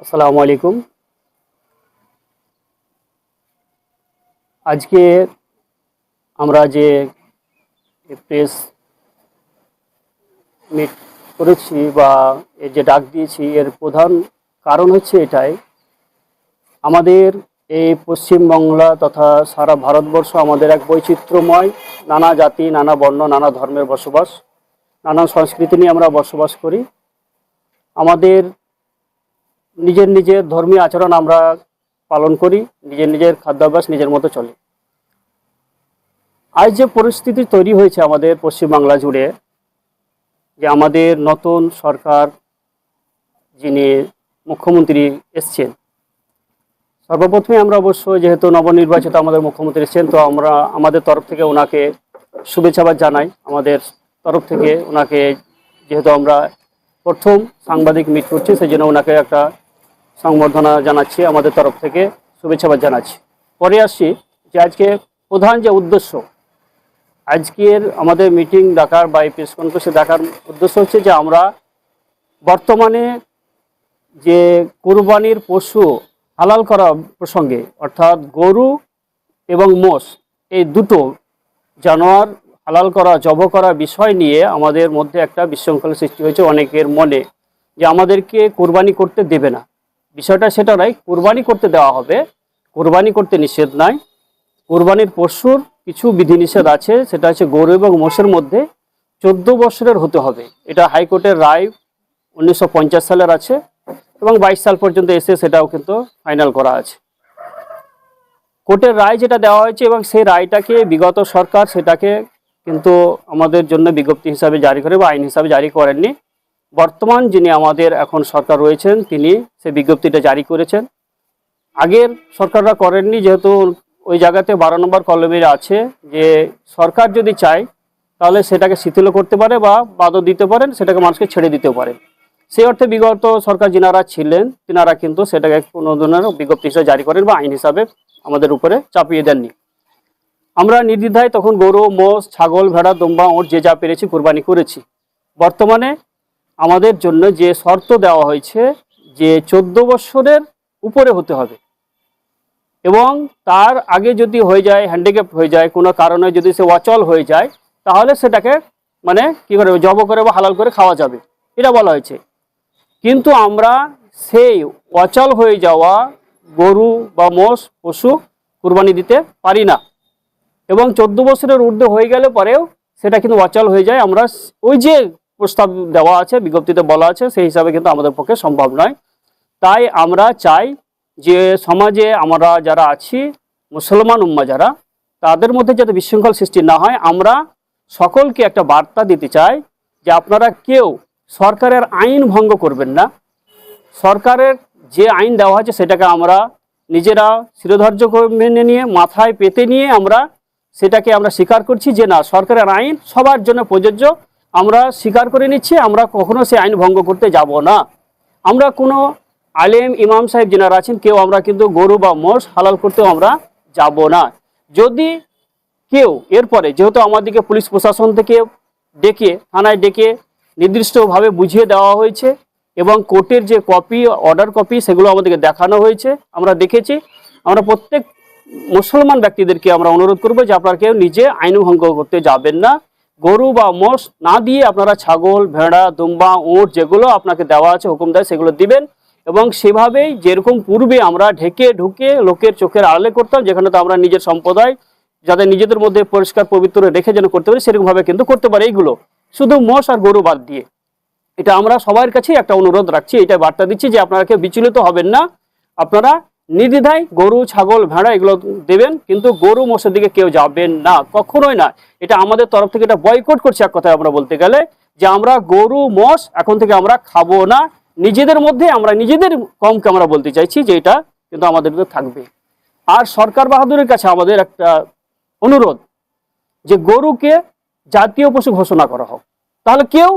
আসসালামু আলাইকুম। আজকে আমরা যে প্রেস মিট করেছি বা এর যে ডাক দিয়েছি, এর প্রধান কারণ হচ্ছে এটাই, আমাদের এই পশ্চিমবাংলা তথা সারা ভারতবর্ষ আমাদের এক বৈচিত্র্যময়, নানা জাতি, নানা বর্ণ, নানা ধর্মের বসবাস, নানা সংস্কৃতি নিয়ে আমরা বসবাস করি। আমাদের নিজের নিজের ধর্মীয় আচরণ আমরা পালন করি, নিজের নিজের খাদ্যাভ্যাস নিজের মতো চলে। আজ যে পরিস্থিতি তৈরি হয়েছে আমাদের পশ্চিমবাংলা জুড়ে, যে আমাদের নতুন সরকার যিনি মুখ্যমন্ত্রী এসছেন, সর্বপ্রথমে আমরা অবশ্যই যেহেতু নবনির্বাচিত আমাদের মুখ্যমন্ত্রী এসছেন, তো আমরা আমাদের তরফ থেকে ওনাকে শুভেচ্ছাবাদ জানাই। আমাদের তরফ থেকে ওনাকে, যেহেতু আমরা প্রথম সাংবাদিক মিট করছি, সেই জন্য ওনাকে একটা সংবর্ধনা জানাচ্ছি, আমাদের তরফ থেকে শুভেচ্ছাবাদ জানাচ্ছি। পরে আসছি যে আজকে প্রধান যে উদ্দেশ্য আজকের আমাদের মিটিং ডাকার বা এই প্রেস কনফারেন্সে ডাকার উদ্দেশ্য হচ্ছে যে আমরা বর্তমানে যে কুরবানির পশু হালাল করা প্রসঙ্গে, অর্থাৎ গরু এবং মোষ, এই দুটো জানোয়ার হালাল করা, জবাই করা বিষয় নিয়ে আমাদের মধ্যে একটা বিশৃঙ্খলা সৃষ্টি হয়েছে অনেকের মনে, যে আমাদেরকে কুরবানি করতে দেবে না। বিষয়টা সেটা নয়, কুরবানি করতে দেওয়া হবে, কুরবানি করতে নিষেধ নাই। কুরবানির পশুর কিছু বিধিনিষেধ আছে, সেটা হচ্ছে গরু এবং মোষের মধ্যে 14 বছরের হতে হবে। এটা হাইকোর্টের রায় 1950 সালের আছে এবং 22 সাল পর্যন্ত এসে সেটাও কিন্তু ফাইনাল করা আছে। কোর্টের রায় যেটা দেওয়া হয়েছে এবং সেই রায়টাকে বিগত সরকার সেটাকে কিন্তু আমাদের জন্য বিজ্ঞপ্তি হিসাবে জারি করে বা আইন হিসাবে জারি করেননি। বর্তমান যিনি আমাদের এখন সরকার রয়েছেন, তিনি সেই বিজ্ঞপ্তিটা জারি করেছেন। আগের সরকাররা করেননি, যেহেতু ওই জায়গাতে 12 নম্বর কলমের আছে যে সরকার যদি চায় তাহলে সেটাকে শিথিল করতে পারে বা বাদও দিতে পারেন, সেটাকে মানুষকে ছেড়ে দিতে পারেন। সেই অর্থে বিগত সরকার যিনারা ছিলেন তিনারা কিন্তু সেটাকে কোনো ধরনের বিজ্ঞপ্তি হিসাবে জারি করেন বা আইন হিসাবে আমাদের উপরে চাপিয়ে দেননি। আমরা নির্দ্বিধায় তখন গরু, মোষ, ছাগল, ভেড়া, দুম্বা, ওট যে যা পেরেছি কোরবানি করেছি। বর্তমানে আমাদের জন্য যে শর্ত দেওয়া হয়েছে যে 14 বছরের উপরে হতে হবে এবং তার আগে যদি হয়ে যায়, হ্যান্ডিক্যাপ হয়ে যায়, কোনো কারণে যদি সে অচল হয়ে যায়, তাহলে সেটাকে মানে কী করে জবাই করে বা হালাল করে খাওয়া যাবে, এটা বলা হয়েছে। কিন্তু আমরা সেই অচল হয়ে যাওয়া গরু বা মোষ পশু কুরবানি দিতে পারি না এবং 14 বছরের ঊর্ধ্বে হয়ে গেলে পরেও সেটা কিন্তু অচল হয়ে যায়। আমরা ওই যে প্রস্তাব দেওয়া আছে, বিজ্ঞপ্তিতে বলা আছে, সেই হিসাবে কিন্তু আমাদের পক্ষে সম্ভব নয়। তাই আমরা চাই যে সমাজে আমরা যারা আছি, মুসলমান উম্মা যারা, তাদের মধ্যে যাতে বিশৃঙ্খল সৃষ্টি না হয়, আমরা সকলকে একটা বার্তা দিতে চাই যে আপনারা কেউ সরকারের আইন ভঙ্গ করবেন না। সরকারের যে আইন দেওয়া হয়েছে সেটাকে আমরা নিজেরা শিরোধার্য করে মেনে নিয়ে, মাথায় পেতে নিয়ে আমরা সেটাকে আমরা স্বীকার করছি যে না, সরকারের আইন সবার জন্য প্রযোজ্য। আমরা স্বীকার করে নিচ্ছি, আমরা কখনো সেই আইন ভঙ্গ করতে যাব না। আমরা কোনো আলেম ইমাম সাহেব যিনারা আছেন, কেউ আমরা কিন্তু গরু বা মোষ হালাল করতেও আমরা যাব না। যদি কেউ এরপরে, যেহেতু আমাদেরকে পুলিশ প্রশাসন থেকে ডেকে, থানায় ডেকে নির্দিষ্টভাবে বুঝিয়ে দেওয়া হয়েছে এবং কোর্টের যে কপি, অর্ডার কপি, সেগুলো আমাদেরকে দেখানো হয়েছে, আমরা দেখেছি। আমরা প্রত্যেক মুসলমান ব্যক্তিদেরকে আমরা অনুরোধ করবো যে আপনারা কেউ নিজে আইন ভঙ্গ করতে যাবেন না। গরু বা মোষ না দিয়ে আপনারা ছাগল, ভেড়া, দুম্বা, উট যেগুলো আপনাকে দেওয়া আছে, হুকুম দেয়, সেগুলো দিবেন। এবং সেভাবেই যেরকম পূর্বে আমরা ঢেকে ঢুকে লোকের চোখের আড়ালে করতাম, যেখানে তো আমরা নিজের সম্প্রদায় যাদের নিজেদের মধ্যে পরিষ্কার পবিত্র রেখে যেন করতে পারি, সেরকমভাবে কিন্তু করতে পারে এইগুলো, শুধু মোষ আর গরু বাদ দিয়ে। এটা আমরা সবার কাছেই একটা অনুরোধ রাখছি, এটা বার্তা দিচ্ছি যে আপনারা কেউ বিচলিত হবেন না। আপনারা নির্দ্বিধায় গরু, ছাগল, ভেড়া এগুলো দেবেন, কিন্তু গরু মোষের দিকে কেউ যাবেন না, কখনোই না। এটা আমাদের তরফ থেকে এটা বয়কট করছে, এক কথায় আমরা বলতে গেলে, যে আমরা গরু, মোষ এখন থেকে আমরা খাবো না। নিজেদের মধ্যে আমরা নিজেদের কমকে আমরা বলতে চাইছি যে এটা কিন্তু আমাদের থাকবে। আর সরকার বাহাদুরের কাছে আমাদের একটা অনুরোধ যে গরুকে জাতীয় পশু ঘোষণা করা হোক, তাহলে কেউ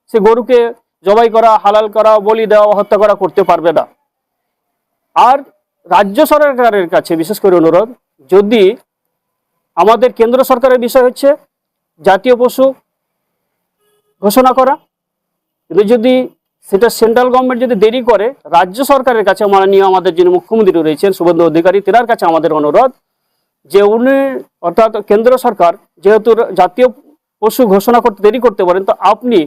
সে গরুকে জবাই করা, হালাল করা, বলি দেওয়া, হত্যা করা করতে পারবে না। আর রাজ্য সরকারের কাছে বিশেষ করে অনুরোধ, যদি আমাদের কেন্দ্র সরকারের বিষয় হচ্ছে জাতীয় পশু ঘোষণা করা, কিন্তু যদি সেটা সেন্ট্রাল গভর্নমেন্ট যদি দেরি করে, রাজ্য সরকারের কাছে মাননীয় আমাদের যিনি মুখ্যমন্ত্রী রয়েছেন শুভেন্দু অধিকারী, তেনার কাছে আমাদের অনুরোধ যে উনি অর্থাৎ কেন্দ্র সরকার যেহেতু জাতীয় পশু ঘোষণা করতে দেরি করতে পারেন, তো আপনি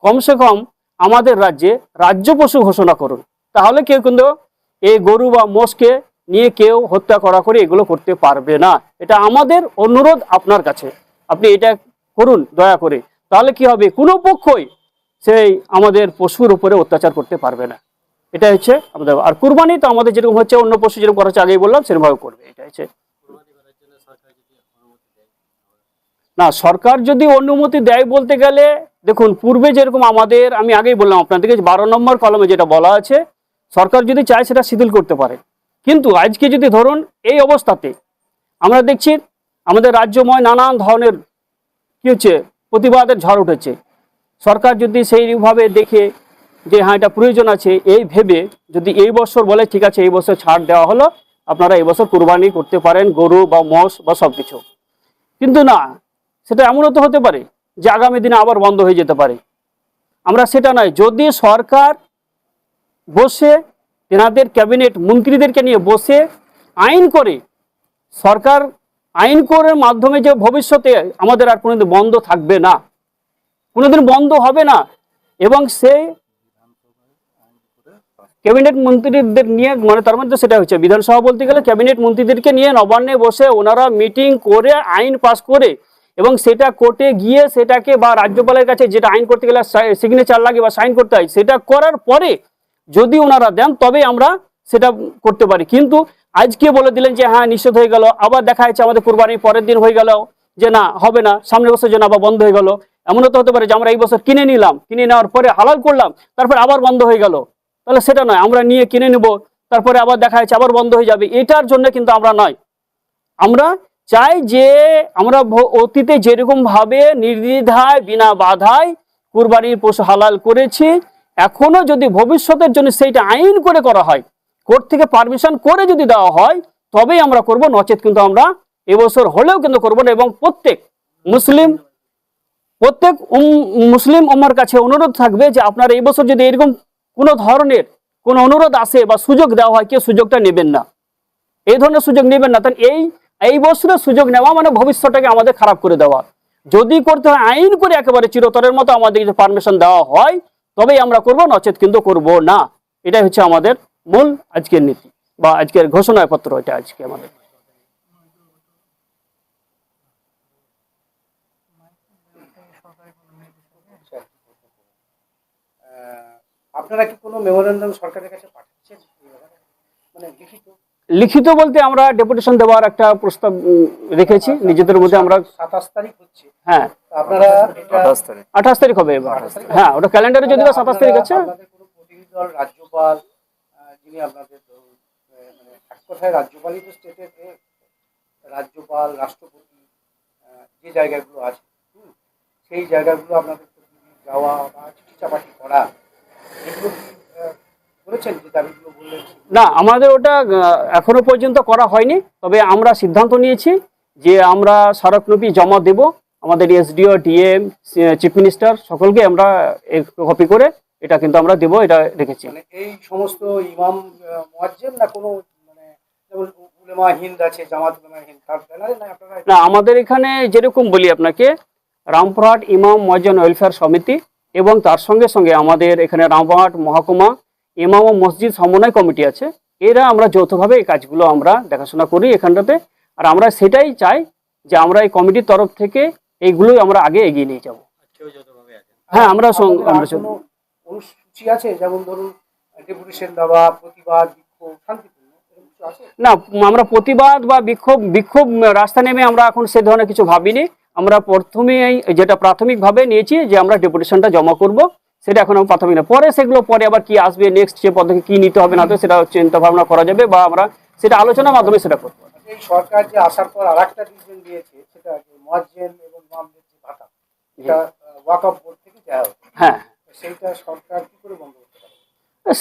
কমসে কম আমাদের রাজ্যে রাজ্য পশু ঘোষণা করুন। তাহলে কেউ কিন্তু এই গরু বা মোষকে নিয়ে কেউ হত্যা করা করে এগুলো করতে পারবে না। এটা আমাদের অনুরোধ আপনার কাছে, আপনি এটা করুন দয়া করে। তাহলে কি হবে, কোনো পক্ষই সেই আমাদের পশুর উপরে অত্যাচার করতে পারবে না। এটা হচ্ছে আমাদের। আর কুরবানি তো আমাদের যেরকম হচ্ছে অন্য পশু যেরকম করা হচ্ছে, আগেই বললাম সেরকমভাবে করবে। এটা হচ্ছে না, সরকার যদি অনুমতি দেয় বলতে গেলে দেখুন, পূর্বে যেরকম আমাদের, আমি আগেই বললাম আপনাদেরকে 12 নম্বর কলমে যেটা বলা আছে, সরকার যদি চায় সেটা শিথিল করতে পারে। কিন্তু আজকে যদি ধরুন এই অবস্থাতে আমরা দেখছি আমাদের রাজ্যময় নানান ধরনের কি হচ্ছে, প্রতিবাদের ঝড় উঠেছে। সরকার যদি সেইভাবে দেখে যে হ্যাঁ এটা প্রয়োজন আছে, এই ভেবে যদি এই বছর বলে ঠিক আছে এই বছর ছাড় দেওয়া হলো, আপনারা এই বছর কুরবানি করতে পারেন গরু বা মোষ বা সব কিছু, কিন্তু না, সেটা এমনও তো হতে পারে যে আগামী দিনে আবার বন্ধ হয়ে যেতে পারে। আমরা সেটা নয়, যদি সরকার বসে তেনাদের ক্যাবিনেট মন্ত্রীদেরকে নিয়ে বসে আইন করে, সরকার আইন করার মাধ্যমে যে ভবিষ্যতে আমাদের আর কোনোদিন বন্ধ থাকবে না, কোনোদিন বন্ধ হবে না, এবং সেই ক্যাবিনেট মন্ত্রীদের নিয়ে, মানে তার মধ্যে সেটা হচ্ছে বিধানসভা বলতে গেলে ক্যাবিনেট মন্ত্রীদেরকে নিয়ে নবান্নে বসে ওনারা মিটিং করে আইন পাস করে, এবং সেটা কোর্টে গিয়ে সেটাকে বা রাজ্যপালের কাছে যেটা আইন করতে গেলে সিগনেচার লাগে বা সাইন করতে হয়, সেটা করার পরে যদি ওনারা দেন তবে আমরা সেটা করতে পারি। কিন্তু আজকে বলে দিলেন যে হ্যাঁ নিষেধ হয়ে গেল, আবার দেখা যাচ্ছে আমাদের কুরবানির পরের দিন হয়ে গেল যে না হবে না, সামনের বছর যেন আবার বন্ধ হয়ে গেল। এমনও তো হতে পারে যে আমরা এই বছর কিনে নিলাম, কিনে নেওয়ার পরে হালাল করলাম, তারপরে আবার বন্ধ হয়ে গেল। তাহলে সেটা নয়, আমরা নিয়ে কিনে নেব, তারপরে আবার দেখা যাচ্ছে আবার বন্ধ হয়ে যাবে, এটার জন্য কিন্তু আমরা নয়। আমরা চাই যে আমরা অতীতে যেরকম ভাবে নির্দ্বিধায় বিনা বাধায় কুরবানির পশু হালাল করেছি, এখনো যদি ভবিষ্যতের জন্য সেইটা আইন করে করা হয়, কোর্ট থেকে পারমিশন করে যদি দেওয়া হয়, তবেই আমরা করব, নচেত কিন্তু আমরা এবছর হলেও কিন্তু করবো না। এবং প্রত্যেক মুসলিম উম্মার কাছে অনুরোধ থাকবে যে আপনারা এই বছর যদি এরকম কোনো ধরনের কোনো অনুরোধ আসে বা সুযোগ দেওয়া হয়, কেউ সুযোগটা নেবেন না, এই ধরনের সুযোগ নেবেন না। তাহলে এই বছরের সুযোগ নেওয়া মানে ভবিষ্যৎটাকে আমাদের খারাপ করে দেওয়া। যদি করতে হয় আইন করে একেবারে চিরতরের মতো আমাদের যদি পারমিশন দেওয়া হয়, তবেই আমরা করব, নচেত কিন্তু করব না। এটাই হচ্ছে আমাদের মূল আজকের নীতি বা আজকের ঘোষণাপত্র। এটা আজকে আমাদের আপনারা কি কোনো মেমোরেন্ডাম সরকারের কাছে পাঠাচ্ছেন, মানে লিখিত বলতে আমরা ডেপুটেশন দেওয়ার একটা প্রস্তাব রেখেছি নিজেদের মধ্যে। আমরা 27 তারিখ হচ্ছে, হ্যাঁ আপনারা এটা 28 তারিখ হবে এবার। হ্যাঁ, ওটা ক্যালেন্ডারে যদি 27 তারিখ আছে। আপনাদের কোনো প্রতিনিধি দল, রাজ্যপাল যিনি আপনাদের মানে এক কথায় রাজ্যপালই তো স্টেটের রাজ্যপাল, রাষ্ট্রপতি যে জায়গাগুলো আছে, সেই জায়গাগুলো আপনাদের যাওয়া বা চিঠি চাপাটি করা, এগুলো করেছেন যে দাবিগুলো বললেন? না, আমাদের ওটা এখনো পর্যন্ত করা হয়নি, তবে আমরা সিদ্ধান্ত নিয়েছি যে আমরা স্মারকলিপি জমা দেব আমাদের এসডিও, ডিএম, চিফ মিনিস্টার সকলকে আমরা কপি করে এটা কিন্তু আমরা দেব, এটা রেখেছি। মানে এই সমস্ত ইমাম মুয়াজ্জিন না কোনো, মানে যেমন উলেমা হিন্দ আছে, জামাত উলেমা হিন্দ, তার ব্যানারে না আপনারা? না, আমাদের এখানে যেরকম বলি আপনাকে, রামপুরহাট ইমাম মুয়াজ্জিন ওয়েলফেয়ার সমিতি এবং তার সঙ্গে সঙ্গে আমাদের এখানে রামপুরহাট মহকুমা ইমাম ও মসজিদ সমন্বয় কমিটি আছে, এরা আমরা যৌথভাবে এই কাজগুলো আমরা দেখাশোনা করি এখানটাতে। আর আমরা সেটাই চাই যে আমরা এই কমিটির তরফ থেকে এইগুলোই আমরা আগে এগিয়ে নিয়ে যাব। হ্যাঁ, আমরা অনুসূচি আছে, যেমন ধরুন ডেপুটেশন দেওয়া, প্রতিবাদ, বিক্ষোভ, শান্তিপূর্ণ, এরকম কিছু আছে? না, আমরা প্রতিবাদ বা বিক্ষোভ রাস্তা নেমে আমরা এখন সে ধরনের কিছু ভাবিনি। আমরা প্রথমেই যেটা প্রাথমিকভাবে নিয়েছি যে আমরা ডেপুটেশনটা জমা করব, সেটা এখন আমি প্রাথমিক না, পরে সেগুলো পরে আবার কি আসবে নেক্সট যে পদ্ধতি কি নিতে হবে না তো সেটা চিন্তা ভাবনা করা যাবে বা আমরা সেটা আলোচনার মাধ্যমে সেটা করবো। এই সরকার যে আসার পর আরেকটা ডিসিশন দিয়েছে, সেটা মুয়াজ্জিন এবং ইমামদের যে ভাতা, এটা ওয়াকফ বোর্ড থেকে দেওয়া হবে। হ্যাঁ, সেইটা সরকার কি করে বন্ধ করতে পারে?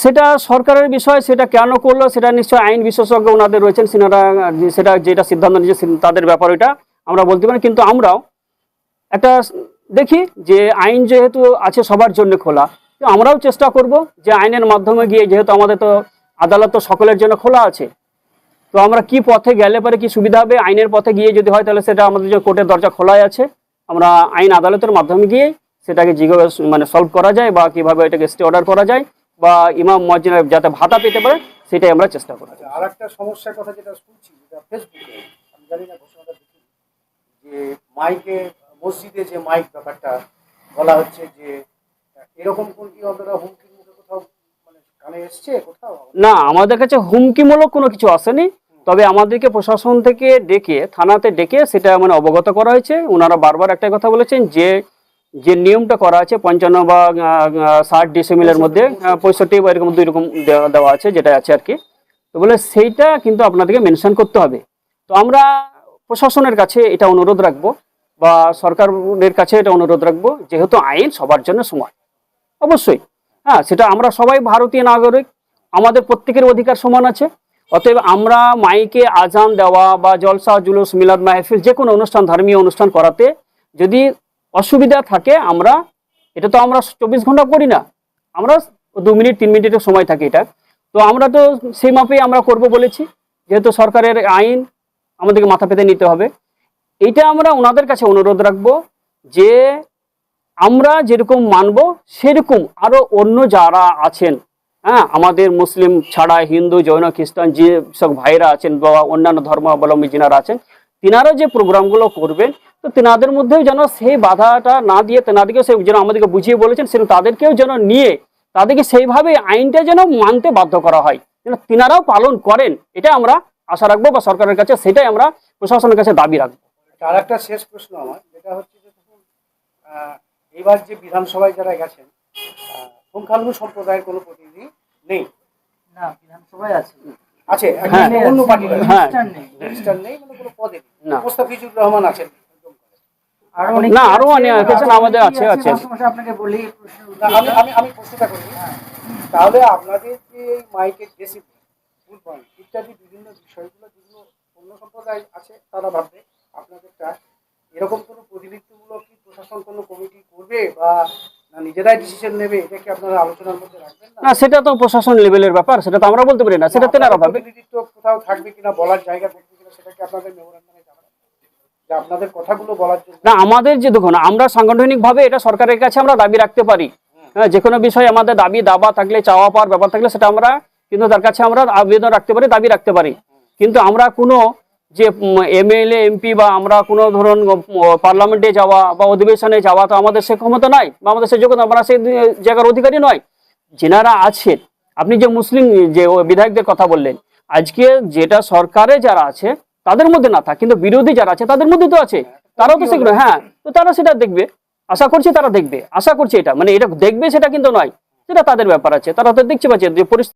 সেটা সরকারের বিষয়, সেটা কেন করলো সেটা নিশ্চয় আইন বিশেষজ্ঞ ওনাদের রয়েছেন, সেনারা সেটা যেটা সিদ্ধান্ত নিয়েছে তাদের ব্যাপার, ওইটা আমরা বলতে পারি। কিন্তু আমরাও একটা দেখি যে আইন যেহেতু আছে সবার জন্য খোলা, তো আমরাও চেষ্টা করব যে আইনের মাধ্যমে গিয়ে, যেহেতু আমাদের তো আদালত তো সকলের জন্য খোলা আছে, তো আমরা কি পথে গেলে পরে কি সুবিধা হবে, আইনের পথে গিয়ে যদি হয় তাহলে সেটা আমাদের যে কোর্টের দরজা খোলাই আছে, আমরা আইন আদালতের মাধ্যমে গিয়ে সেটাকে যেভাবে মানে সলভ করা যায় বা কিভাবে এটাকে স্টে অর্ডার করা যায় বা ইমাম মুয়াজ্জিন যাতে ভাতা পেতে পারে সেটাই আমরা চেষ্টা করব। আচ্ছা, আর একটা সমস্যার কথা যেটা শুনছি, যেটা ফেসবুকে, আমি জানি না ঘোষণাটা দেখি, যে মাইকে, মসজিদে যে মাইক ব্যাপারটা বলা হচ্ছে, যে এরকম কোন কি আপনারা হুমকির মুখে কোথাও মানে কানে এসছে কোথাও? না, আমাদের কাছে হুমকিমূলক কোনো কিছু আসেনি, তবে আমাদেরকে প্রশাসন থেকে ডেকে, থানাতে ডেকে সেটা মানে অবগত করা হয়েছে। ওনারা বারবার একটা কথা বলেছেন যে যে নিয়মটা করা আছে 55 বা 60 ডেসিমেলের মধ্যে 65 বা এরকম 2 রকম দেওয়া আছে, যেটা আছে আর কি। তো বলে সেইটা কিন্তু আপনাদেরকে মেনশন করতে হবে। তো আমরা প্রশাসনের কাছে এটা অনুরোধ রাখবো বা সরকারের কাছে এটা অনুরোধ রাখবো, যেহেতু আইন সবার জন্য সমান, অবশ্যই, হ্যাঁ, সেটা আমরা সবাই ভারতীয় নাগরিক, আমাদের প্রত্যেকের অধিকার সমান আছে। অতএব আমরা মাইকে আজান দেওয়া বা জলসা জুলুস মিলাদ মাহফিল যে কোনো অনুষ্ঠান, ধর্মীয় অনুষ্ঠান করাতে যদি অসুবিধা থাকে, আমরা এটা তো আমরা 24 ঘন্টা করি না, আমরা 2 মিনিট 3 মিনিটের সময় থাকে এটা, তো আমরা তো সেই মাপেই আমরা করব বলেছি, যেহেতু সরকারের আইন আমাদেরকে মাথা পেতে নিতে হবে। এইটা আমরা ওনাদের কাছে অনুরোধ রাখবো যে আমরা যেরকম মানব সেরকম আরো অন্য যারা আছেন, হ্যাঁ, আমাদের মুসলিম ছাড়া হিন্দু, জৈন, খ্রিস্টান যে সব ভাইরা আছেন বা অন্যান্য ধর্মাবলম্বী যিনারা আছেন, তিনারা যে প্রোগ্রামগুলো করবেন, তো তেনাদের মধ্যেও যেন সেই বাধাটা না দিয়ে, তেনাদেরকেও সেই যেন আমাদেরকে বুঝিয়ে বলেছেন, সেরকম তাদেরকেও যেন নিয়ে তাদেরকে সেইভাবে আইনটা যেন মানতে বাধ্য করা হয়, যেন তিনারাও পালন করেন, এটা আমরা আশা রাখবো বা সরকারের কাছে সেটাই আমরা প্রশাসনের কাছে দাবি রাখবো। আর একটা শেষ প্রশ্ন আমার, যেটা হচ্ছে যে দেখুন, এবার যে বিধানসভায় যারা গেছেন, সংখ্যালঘু সম্প্রদায়ের কোনো প্রতিনিধি নেই। না, বিধানসভায় আছে। আছে, হ্যাঁ, অন্য পার্টির হ্যাঁ, রেজিস্টার নেই, মানে কোনো পদে নেই। না। মোস্তাফিজুর রহমান আছেন। আরো অনেক না, আরো অনেক আছেন, আমাদের আছে। আপনাকে বলি না, আমি আমি আমি প্রশ্নটা করি, তাহলে আপনাদের যে এই মাইকের ডেসিবেল, ফুলবান ইত্যাদি বিভিন্ন বিষয়গুলো যেগুলো অন্য সম্প্রদায় আছে তারা ভাববে, আপনাদেরটা এরকম কোনো প্রতিনিধিত্বমূলক কি প্রশাসন কোনো কমিটি করবে বা না নিজেরাই ডিসিশন নেবে, এটা কি আপনারা আলোচনার মধ্যে রাখবেন না? না, সেটা তো প্রশাসন লেভেলের ব্যাপার, সেটা তো আমরা বলতে পারি না, সেটা তেনারা ভাবে। প্রতিনিধিত্ব কোথাও থাকবে কিনা, বলার জায়গা থাকবে কিনা, সেটা কি আপনাদের মেমোরান্ডামে জানাবেন যে আপনাদের কথাগুলো বলার জন্য? না, আমাদের যে দেখুন, আমরা সাংগঠনিকভাবে এটা সরকারের কাছে আমরা দাবি রাখতে পারি, হ্যাঁ, যে কোনো বিষয়ে আমাদের দাবি দাবা থাকলে, চাওয়া পাওয়ার ব্যাপার থাকলে সেটা আমরা কিন্তু তার কাছে আমরা আবেদন রাখতে পারি, দাবি রাখতে পারি। কিন্তু আমরা কোনো যে এমএলএ এমপি বা আমরা কোনো ধরুন পার্লামেন্টে যাওয়া বা অধিবেশনে যাওয়া, তো আমাদের সে ক্ষমতা নাই বা আমাদের সে যোগ্যতা, আমরা সেই জায়গার অধিকারী নয়। যেনারা আছেন, আপনি যে মুসলিম যে বিধায়কদের কথা বললেন, আজকে যেটা সরকারে যারা আছে তাদের মধ্যে না থাক, কিন্তু বিরোধী যারা আছে তাদের মধ্যে তো আছে, তারাও তো সেগুলো, হ্যাঁ, তো তারা সেটা দেখবে, আশা করছি তারা দেখবে, আশা করছি, এটা মানে এটা দেখবে সেটা কিন্তু নয়, সেটা তাদের ব্যাপার আছে, তারা তো দেখতে পাচ্ছে যে পরিস্থিতি।